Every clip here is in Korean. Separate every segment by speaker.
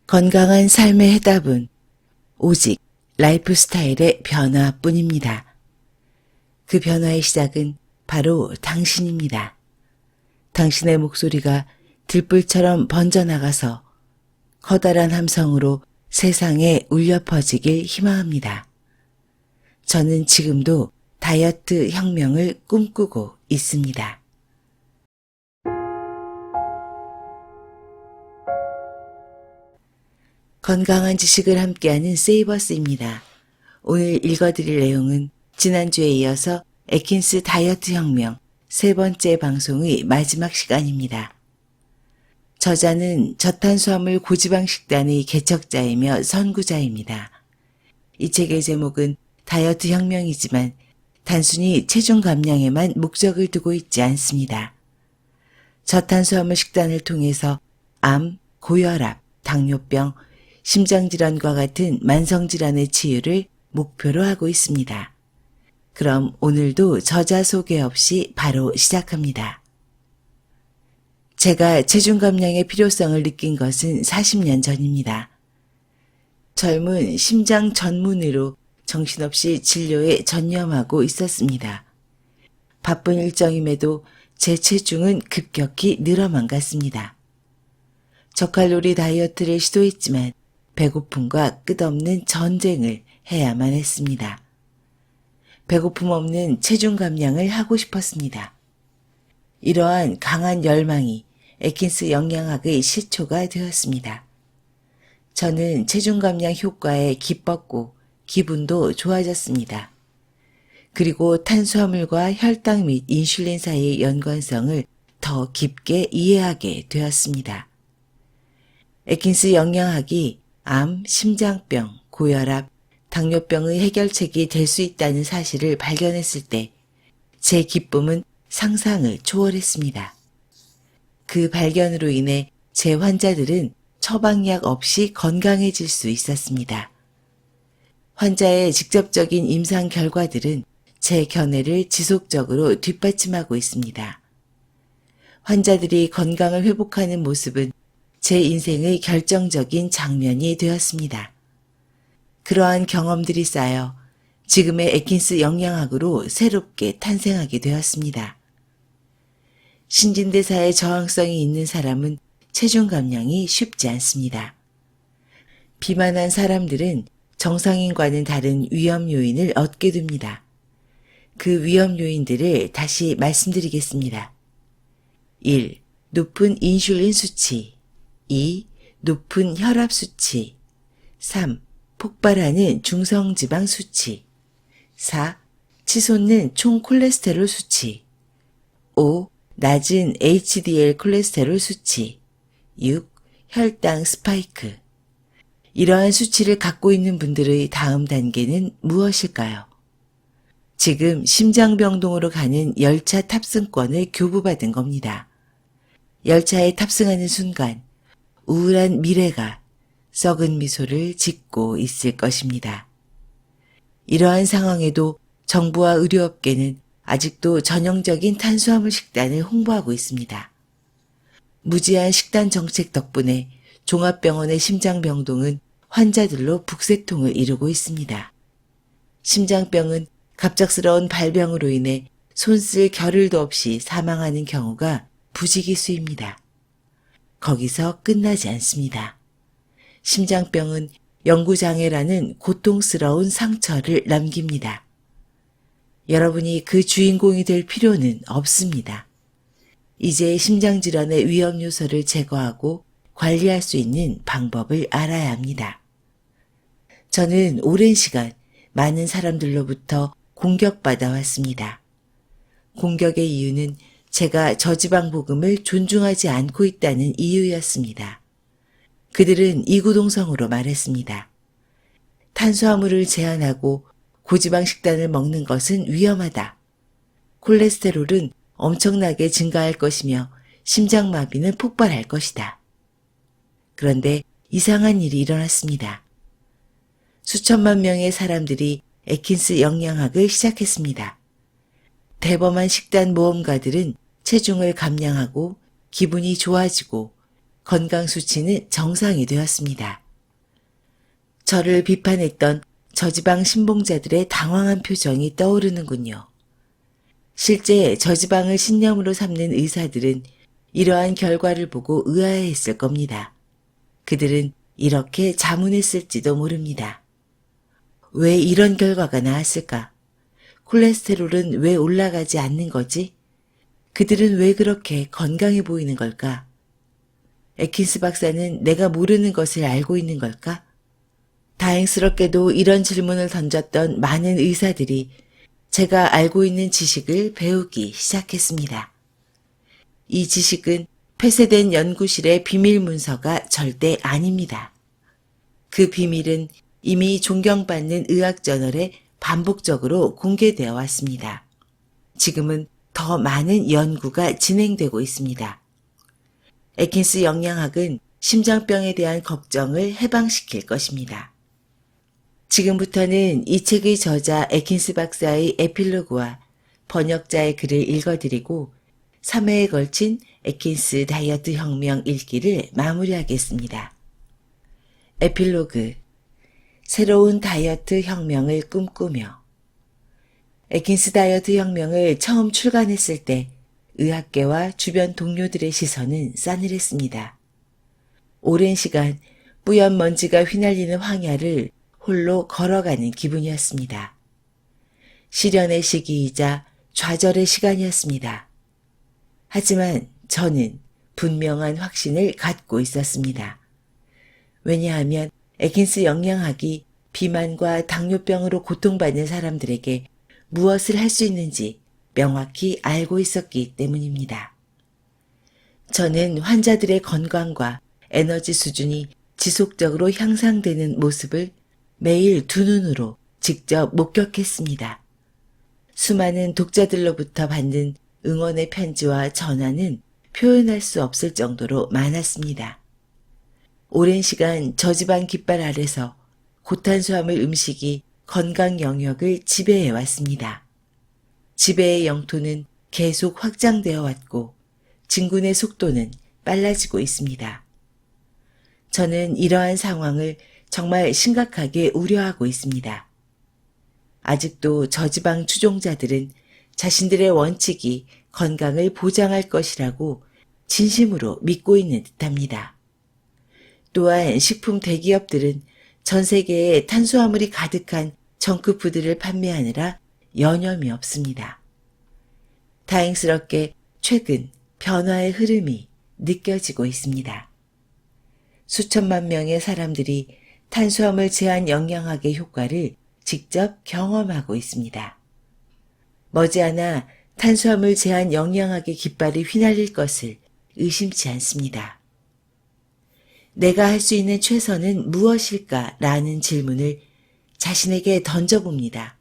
Speaker 1: 건강한 삶의 해답은 오직 라이프 스타일의 변화뿐입니다. 그 변화의 시작은 바로 당신입니다. 당신의 목소리가 들불처럼 번져나가서 커다란 함성으로 세상에 울려 퍼지길 희망합니다. 저는 지금도 다이어트 혁명을 꿈꾸고 있습니다. 건강한 지식을 함께하는 세이버스입니다. 오늘 읽어드릴 내용은 지난주에 이어서 애킨스 다이어트 혁명 세 번째 방송의 마지막 시간입니다. 저자는 저탄수화물 고지방 식단의 개척자이며 선구자입니다. 이 책의 제목은 다이어트 혁명이지만 단순히 체중 감량에만 목적을 두고 있지 않습니다. 저탄수화물 식단을 통해서 암, 고혈압, 당뇨병, 심장질환과 같은 만성질환의 치유를 목표로 하고 있습니다. 그럼 오늘도 저자 소개 없이 바로 시작합니다. 제가 체중 감량의 필요성을 느낀 것은 40년 전입니다. 젊은 심장 전문의로 정신없이 진료에 전념하고 있었습니다. 바쁜 일정임에도 제 체중은 급격히 늘어만 갔습니다. 저칼로리 다이어트를 시도했지만 배고픔과 끝없는 전쟁을 해야만 했습니다. 배고픔 없는 체중 감량을 하고 싶었습니다. 이러한 강한 열망이 애킨스 영양학의 시초가 되었습니다. 저는 체중 감량 효과에 기뻤고 기분도 좋아졌습니다. 그리고 탄수화물과 혈당 및 인슐린 사이의 연관성을 더 깊게 이해하게 되었습니다. 애킨스 영양학이 암, 심장병, 고혈압, 당뇨병의 해결책이 될 수 있다는 사실을 발견했을 때 제 기쁨은 상상을 초월했습니다. 그 발견으로 인해 제 환자들은 처방약 없이 건강해질 수 있었습니다. 환자의 직접적인 임상 결과들은 제 견해를 지속적으로 뒷받침하고 있습니다. 환자들이 건강을 회복하는 모습은 제 인생의 결정적인 장면이 되었습니다. 그러한 경험들이 쌓여 지금의 애킨스 영양학으로 새롭게 탄생하게 되었습니다. 신진대사에 저항성이 있는 사람은 체중 감량이 쉽지 않습니다. 비만한 사람들은 정상인과는 다른 위험 요인을 얻게 됩니다. 그 위험 요인들을 다시 말씀드리겠습니다. 1. 높은 인슐린 수치. 2. 높은 혈압 수치. 3. 폭발하는 중성지방 수치. 4. 치솟는 총 콜레스테롤 수치. 5. 낮은 HDL 콜레스테롤 수치. 6. 혈당 스파이크. 이러한 수치를 갖고 있는 분들의 다음 단계는 무엇일까요? 지금 심장병동으로 가는 열차 탑승권을 교부받은 겁니다. 열차에 탑승하는 순간 우울한 미래가 썩은 미소를 짓고 있을 것입니다. 이러한 상황에도 정부와 의료업계는 아직도 전형적인 탄수화물 식단을 홍보하고 있습니다. 무지한 식단 정책 덕분에 종합병원의 심장병동은 환자들로 북새통을 이루고 있습니다. 심장병은 갑작스러운 발병으로 인해 손쓸 겨를도 없이 사망하는 경우가 부지기수입니다. 거기서 끝나지 않습니다. 심장병은 영구장애라는 고통스러운 상처를 남깁니다. 여러분이 그 주인공이 될 필요는 없습니다. 이제 심장질환의 위험 요소를 제거하고 관리할 수 있는 방법을 알아야 합니다. 저는 오랜 시간 많은 사람들로부터 공격받아 왔습니다. 공격의 이유는 제가 저지방 복음을 존중하지 않고 있다는 이유였습니다. 그들은 이구동성으로 말했습니다. 탄수화물을 제한하고 고지방 식단을 먹는 것은 위험하다. 콜레스테롤은 엄청나게 증가할 것이며 심장마비는 폭발할 것이다. 그런데 이상한 일이 일어났습니다. 수천만 명의 사람들이 애킨스 영양학을 시작했습니다. 대범한 식단 모험가들은 체중을 감량하고 기분이 좋아지고 건강 수치는 정상이 되었습니다. 저를 비판했던 저지방 신봉자들의 당황한 표정이 떠오르는군요. 실제 저지방을 신념으로 삼는 의사들은 이러한 결과를 보고 의아해했을 겁니다. 그들은 이렇게 자문했을지도 모릅니다. 왜 이런 결과가 나왔을까? 콜레스테롤은 왜 올라가지 않는 거지? 그들은 왜 그렇게 건강해 보이는 걸까? 에킨스 박사는 내가 모르는 것을 알고 있는 걸까? 다행스럽게도 이런 질문을 던졌던 많은 의사들이 제가 알고 있는 지식을 배우기 시작했습니다. 이 지식은 폐쇄된 연구실의 비밀 문서가 절대 아닙니다. 그 비밀은 이미 존경받는 의학저널에 반복적으로 공개되어 왔습니다. 지금은 더 많은 연구가 진행되고 있습니다. 에킨스 영양학은 심장병에 대한 걱정을 해방시킬 것입니다. 지금부터는 이 책의 저자 에킨스 박사의 에필로그와 번역자의 글을 읽어드리고 3회에 걸친 에킨스 다이어트 혁명 읽기를 마무리하겠습니다. 에필로그. 새로운 다이어트 혁명을 꿈꾸며. 에킨스 다이어트 혁명을 처음 출간했을 때 의학계와 주변 동료들의 시선은 싸늘했습니다. 오랜 시간 뿌연 먼지가 휘날리는 황야를 홀로 걸어가는 기분이었습니다. 시련의 시기이자 좌절의 시간이었습니다. 하지만 저는 분명한 확신을 갖고 있었습니다. 왜냐하면 에킨스 영양학이 비만과 당뇨병으로 고통받는 사람들에게 무엇을 할 수 있는지 명확히 알고 있었기 때문입니다. 저는 환자들의 건강과 에너지 수준이 지속적으로 향상되는 모습을 매일 두 눈으로 직접 목격했습니다. 수많은 독자들로부터 받는 응원의 편지와 전화는 표현할 수 없을 정도로 많았습니다. 오랜 시간 저지방 깃발 아래서 고탄수화물 음식이 건강 영역을 지배해 왔습니다. 지배의 영토는 계속 확장되어 왔고 진군의 속도는 빨라지고 있습니다. 저는 이러한 상황을 정말 심각하게 우려하고 있습니다. 아직도 저지방 추종자들은 자신들의 원칙이 건강을 보장할 것이라고 진심으로 믿고 있는 듯합니다. 또한 식품 대기업들은 전 세계에 탄수화물이 가득한 정크푸드를 판매하느라 여념이 없습니다. 다행스럽게 최근 변화의 흐름이 느껴지고 있습니다. 수천만 명의 사람들이 탄수화물 제한 영양학의 효과를 직접 경험하고 있습니다. 머지않아 탄수화물 제한 영양학의 깃발이 휘날릴 것을 의심치 않습니다. 내가 할 수 있는 최선은 무엇일까? 라는 질문을 자신에게 던져봅니다.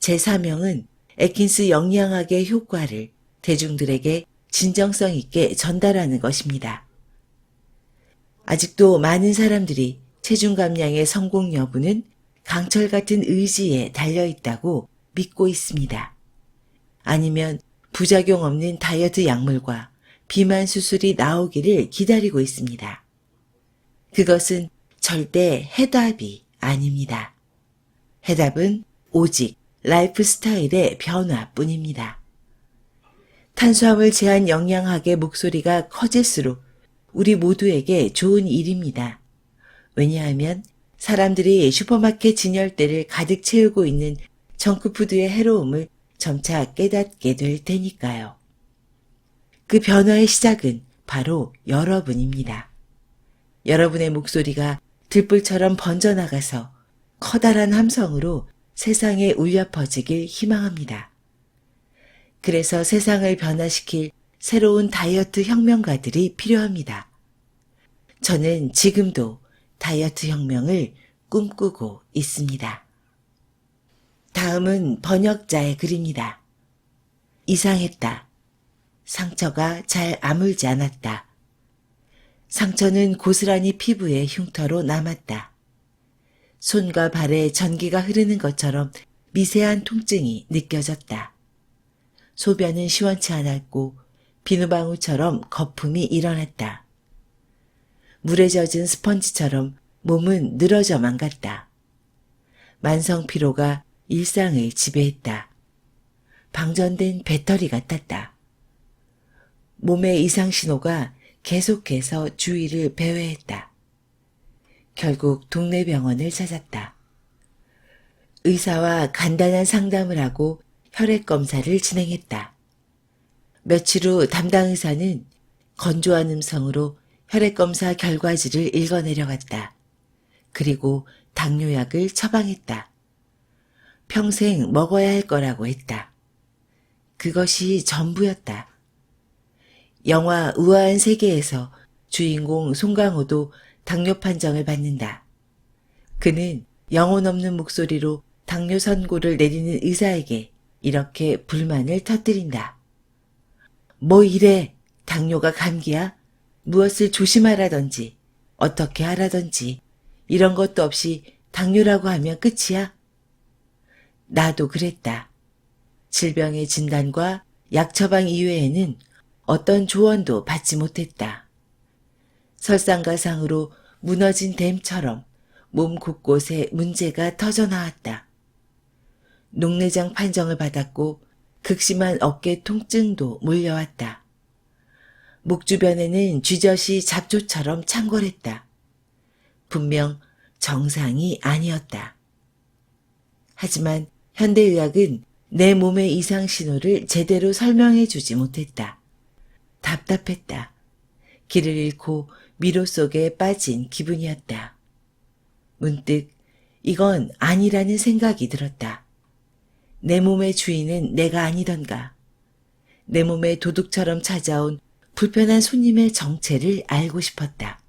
Speaker 1: 제 사명은 에킨스 영양학의 효과를 대중들에게 진정성 있게 전달하는 것입니다. 아직도 많은 사람들이 체중 감량의 성공 여부는 강철 같은 의지에 달려있다고 믿고 있습니다. 아니면 부작용 없는 다이어트 약물과 비만 수술이 나오기를 기다리고 있습니다. 그것은 절대 해답이 아닙니다. 해답은 오직 라이프 스타일의 변화뿐입니다. 탄수화물 제한 영양학의 목소리가 커질수록 우리 모두에게 좋은 일입니다. 왜냐하면 사람들이 슈퍼마켓 진열대를 가득 채우고 있는 정크푸드의 해로움을 점차 깨닫게 될 테니까요. 그 변화의 시작은 바로 여러분입니다. 여러분의 목소리가 들불처럼 번져나가서 커다란 함성으로 세상에 울려 퍼지길 희망합니다. 그래서 세상을 변화시킬 새로운 다이어트 혁명가들이 필요합니다. 저는 지금도 다이어트 혁명을 꿈꾸고 있습니다. 다음은 번역자의 글입니다. 이상했다. 상처가 잘 아물지 않았다. 상처는 고스란히 피부의 흉터로 남았다. 손과 발에 전기가 흐르는 것처럼 미세한 통증이 느껴졌다. 소변은 시원치 않았고 비누방울처럼 거품이 일어났다. 물에 젖은 스펀지처럼 몸은 늘어져만 갔다. 만성 피로가 일상을 지배했다. 방전된 배터리 같았다. 몸의 이상 신호가 계속해서 주위를 배회했다. 결국 동네 병원을 찾았다. 의사와 간단한 상담을 하고 혈액 검사를 진행했다. 며칠 후 담당 의사는 건조한 음성으로 혈액 검사 결과지를 읽어내려갔다. 그리고 당뇨약을 처방했다. 평생 먹어야 할 거라고 했다. 그것이 전부였다. 영화 우아한 세계에서 주인공 송강호도 당뇨 판정을 받는다. 그는 영혼 없는 목소리로 당뇨 선고를 내리는 의사에게 이렇게 불만을 터뜨린다. 뭐 이래? 당뇨가 감기야? 무엇을 조심하라던지 어떻게 하라던지 이런 것도 없이 당뇨라고 하면 끝이야? 나도 그랬다. 질병의 진단과 약 처방 이외에는 어떤 조언도 받지 못했다. 설상가상으로 무너진 댐처럼 몸 곳곳에 문제가 터져나왔다. 녹내장 판정을 받았고 극심한 어깨 통증도 몰려왔다. 목 주변에는 쥐젖이 잡초처럼 창궐했다. 분명 정상이 아니었다. 하지만 현대의학은 내 몸의 이상 신호를 제대로 설명해 주지 못했다. 답답했다. 길을 잃고 미로 속에 빠진 기분이었다. 문득 이건 아니라는 생각이 들었다. 내 몸의 주인은 내가 아니던가. 내 몸에 도둑처럼 찾아온 불편한 손님의 정체를 알고 싶었다.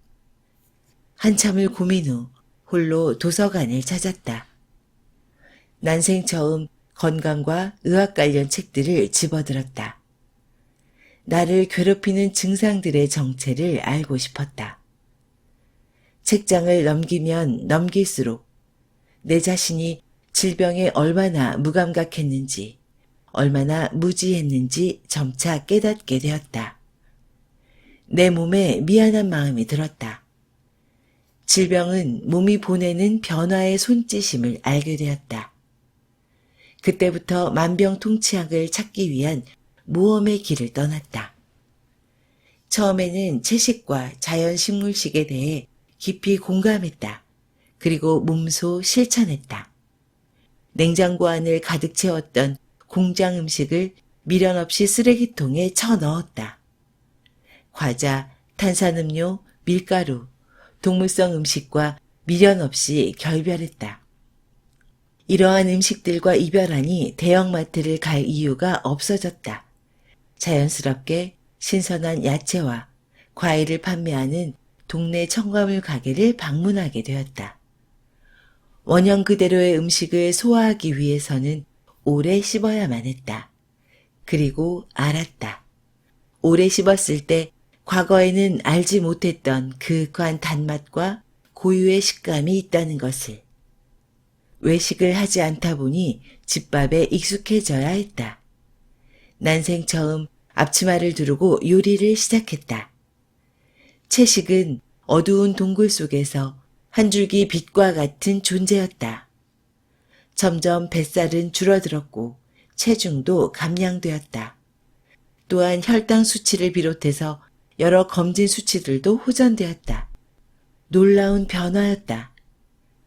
Speaker 1: 한참을 고민 후 홀로 도서관을 찾았다. 난생 처음 건강과 의학 관련 책들을 집어들었다. 나를 괴롭히는 증상들의 정체를 알고 싶었다. 책장을 넘기면 넘길수록 내 자신이 질병에 얼마나 무감각했는지, 얼마나 무지했는지 점차 깨닫게 되었다. 내 몸에 미안한 마음이 들었다. 질병은 몸이 보내는 변화의 손짓임을 알게 되었다. 그때부터 만병통치약을 찾기 위한 모험의 길을 떠났다. 처음에는 채식과 자연식물식에 대해 깊이 공감했다. 그리고 몸소 실천했다. 냉장고 안을 가득 채웠던 공장 음식을 미련 없이 쓰레기통에 쳐넣었다. 과자, 탄산음료, 밀가루, 동물성 음식과 미련 없이 결별했다. 이러한 음식들과 이별하니 대형마트를 갈 이유가 없어졌다. 자연스럽게 신선한 야채와 과일을 판매하는 동네 첨가물 가게를 방문하게 되었다. 원형 그대로의 음식을 소화하기 위해서는 오래 씹어야만 했다. 그리고 알았다. 오래 씹었을 때 과거에는 알지 못했던 그윽한 단맛과 고유의 식감이 있다는 것을. 외식을 하지 않다 보니 집밥에 익숙해져야 했다. 난생 처음 앞치마를 두르고 요리를 시작했다. 채식은 어두운 동굴 속에서 한 줄기 빛과 같은 존재였다. 점점 뱃살은 줄어들었고 체중도 감량되었다. 또한 혈당 수치를 비롯해서 여러 검진 수치들도 호전되었다. 놀라운 변화였다.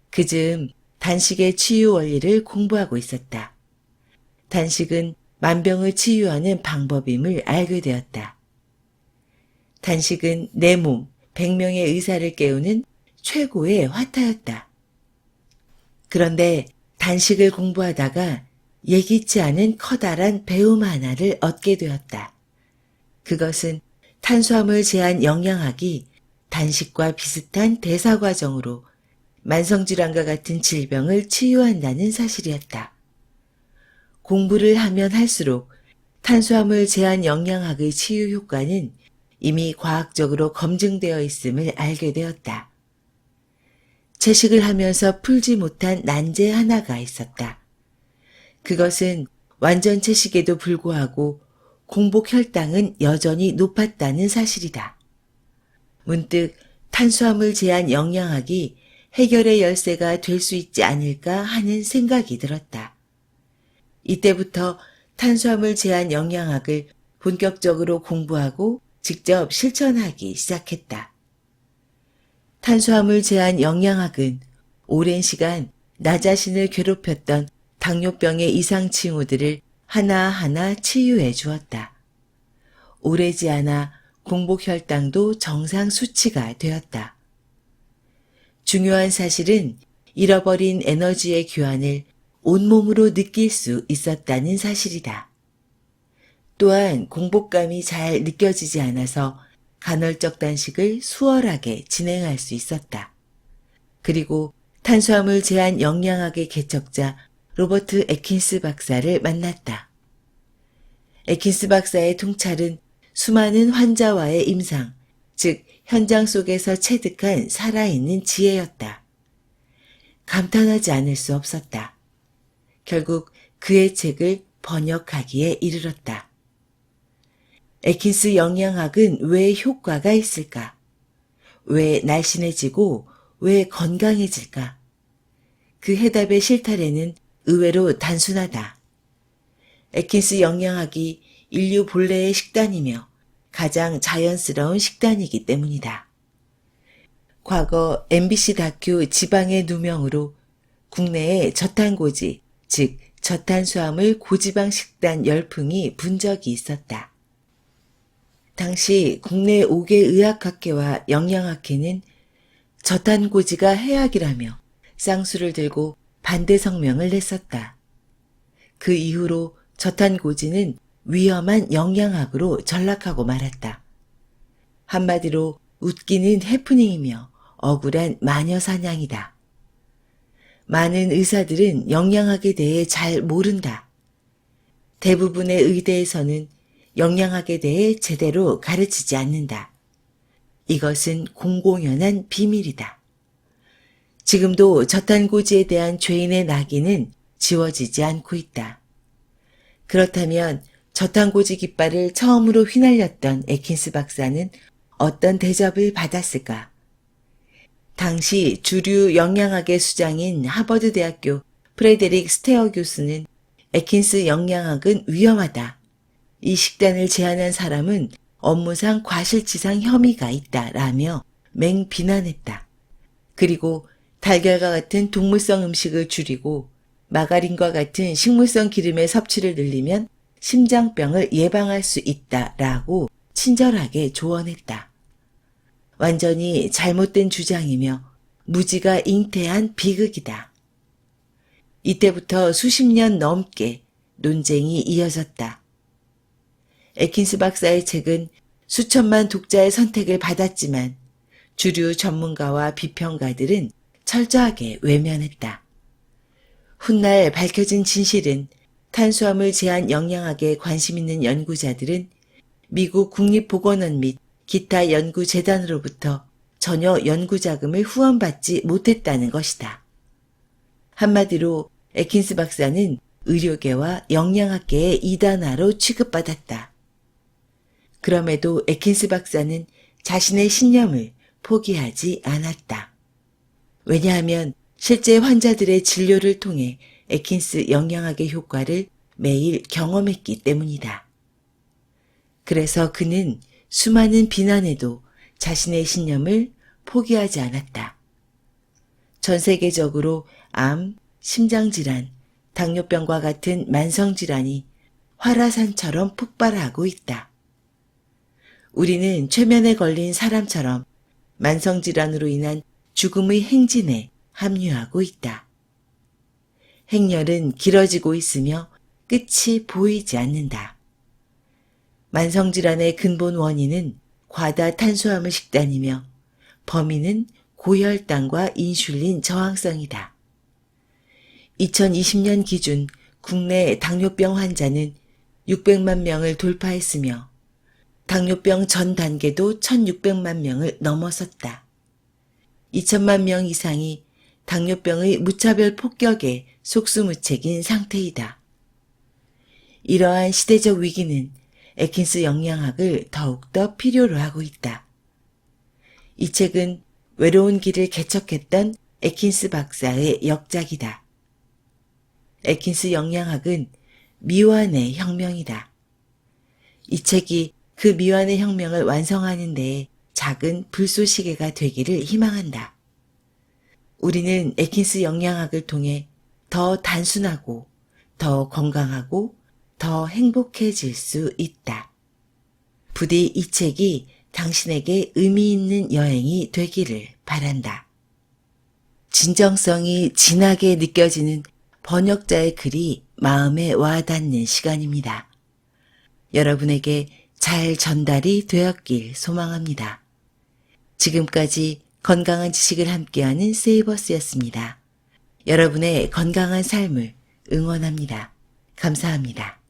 Speaker 1: 그즈음 단식의 치유 원리를 공부하고 있었다. 단식은 만병을 치유하는 방법임을 알게 되었다. 단식은 내 몸 100명의 의사를 깨우는 최고의 화타였다. 그런데 단식을 공부하다가 예기치 않은 커다란 배움 하나를 얻게 되었다. 그것은 탄수화물 제한 영양학이 단식과 비슷한 대사 과정으로 만성질환과 같은 질병을 치유한다는 사실이었다. 공부를 하면 할수록 탄수화물 제한 영양학의 치유 효과는 이미 과학적으로 검증되어 있음을 알게 되었다. 채식을 하면서 풀지 못한 난제 하나가 있었다. 그것은 완전 채식에도 불구하고 공복 혈당은 여전히 높았다는 사실이다. 문득 탄수화물 제한 영양학이 해결의 열쇠가 될 수 있지 않을까 하는 생각이 들었다. 이때부터 탄수화물 제한 영양학을 본격적으로 공부하고 직접 실천하기 시작했다. 탄수화물 제한 영양학은 오랜 시간 나 자신을 괴롭혔던 당뇨병의 이상 징후들을 하나하나 치유해 주었다. 오래지 않아 공복 혈당도 정상 수치가 되었다. 중요한 사실은 잃어버린 에너지의 교환을 온몸으로 느낄 수 있었다는 사실이다. 또한 공복감이 잘 느껴지지 않아서 간헐적 단식을 수월하게 진행할 수 있었다. 그리고 탄수화물 제한 영양학의 개척자 로버트 애킨스 박사를 만났다. 애킨스 박사의 통찰은 수많은 환자와의 임상, 즉 현장 속에서 체득한 살아있는 지혜였다. 감탄하지 않을 수 없었다. 결국 그의 책을 번역하기에 이르렀다. 애킨스 영양학은 왜 효과가 있을까? 왜 날씬해지고 왜 건강해질까? 그 해답의 실타래는 의외로 단순하다. 애킨스 영양학이 인류 본래의 식단이며 가장 자연스러운 식단이기 때문이다. 과거 MBC 다큐 지방의 누명으로 국내에 저탄고지, 즉 저탄수화물 고지방 식단 열풍이 분 적이 있었다. 당시 국내 5개 의학학회와 영양학회는 저탄고지가 해악이라며 쌍수를 들고 반대 성명을 냈었다. 그 이후로 저탄고지는 위험한 영양학으로 전락하고 말았다. 한마디로 웃기는 해프닝이며 억울한 마녀사냥이다. 많은 의사들은 영양학에 대해 잘 모른다. 대부분의 의대에서는 영양학에 대해 제대로 가르치지 않는다. 이것은 공공연한 비밀이다. 지금도 저탄고지에 대한 죄인의 낙인은 지워지지 않고 있다. 그렇다면 저탄고지 깃발을 처음으로 휘날렸던 애킨스 박사는 어떤 대접을 받았을까? 당시 주류 영양학의 수장인 하버드 대학교 프레데릭 스테어 교수는 애킨스 영양학은 위험하다. 이 식단을 제안한 사람은 업무상 과실치상 혐의가 있다라며 맹비난했다. 그리고 달걀과 같은 동물성 음식을 줄이고 마가린과 같은 식물성 기름의 섭취를 늘리면 심장병을 예방할 수 있다라고 친절하게 조언했다. 완전히 잘못된 주장이며 무지가 잉태한 비극이다. 이때부터 수십 년 넘게 논쟁이 이어졌다. 애킨스 박사의 책은 수천만 독자의 선택을 받았지만 주류 전문가와 비평가들은 철저하게 외면했다. 훗날 밝혀진 진실은 탄수화물 제한 영양학에 관심 있는 연구자들은 미국 국립보건원 및 기타 연구재단으로부터 전혀 연구자금을 후원받지 못했다는 것이다. 한마디로 애킨스 박사는 의료계와 영양학계의 이단화로 취급받았다. 그럼에도 애킨스 박사는 자신의 신념을 포기하지 않았다. 왜냐하면 실제 환자들의 진료를 통해 애킨스 영양학의 효과를 매일 경험했기 때문이다. 그래서 그는 수많은 비난에도 자신의 신념을 포기하지 않았다. 전 세계적으로 암, 심장질환, 당뇨병과 같은 만성질환이 화라산처럼 폭발하고 있다. 우리는 최면에 걸린 사람처럼 만성질환으로 인한 죽음의 행진에 합류하고 있다. 행렬은 길어지고 있으며 끝이 보이지 않는다. 만성질환의 근본 원인은 과다 탄수화물 식단이며 범인은 고혈당과 인슐린 저항성이다. 2020년 기준 국내 당뇨병 환자는 600만 명을 돌파했으며 당뇨병 전 단계도 1600만 명을 넘어섰다. 2000만 명 이상이 당뇨병의 무차별 폭격에 속수무책인 상태이다. 이러한 시대적 위기는 애킨스 영양학을 더욱더 필요로 하고 있다. 이 책은 외로운 길을 개척했던 에킨스 박사의 역작이다. 에킨스 영양학은 미완의 혁명이다. 이 책이 그 미완의 혁명을 완성하는 데 작은 불쏘시개가 되기를 희망한다. 우리는 에킨스 영양학을 통해 더 단순하고 더 건강하고 더 행복해질 수 있다. 부디 이 책이 당신에게 의미 있는 여행이 되기를 바란다. 진정성이 진하게 느껴지는 번역자의 글이 마음에 와닿는 시간입니다. 여러분에게 잘 전달이 되었길 소망합니다. 지금까지 건강한 지식을 함께하는 세이버스였습니다. 여러분의 건강한 삶을 응원합니다. 감사합니다.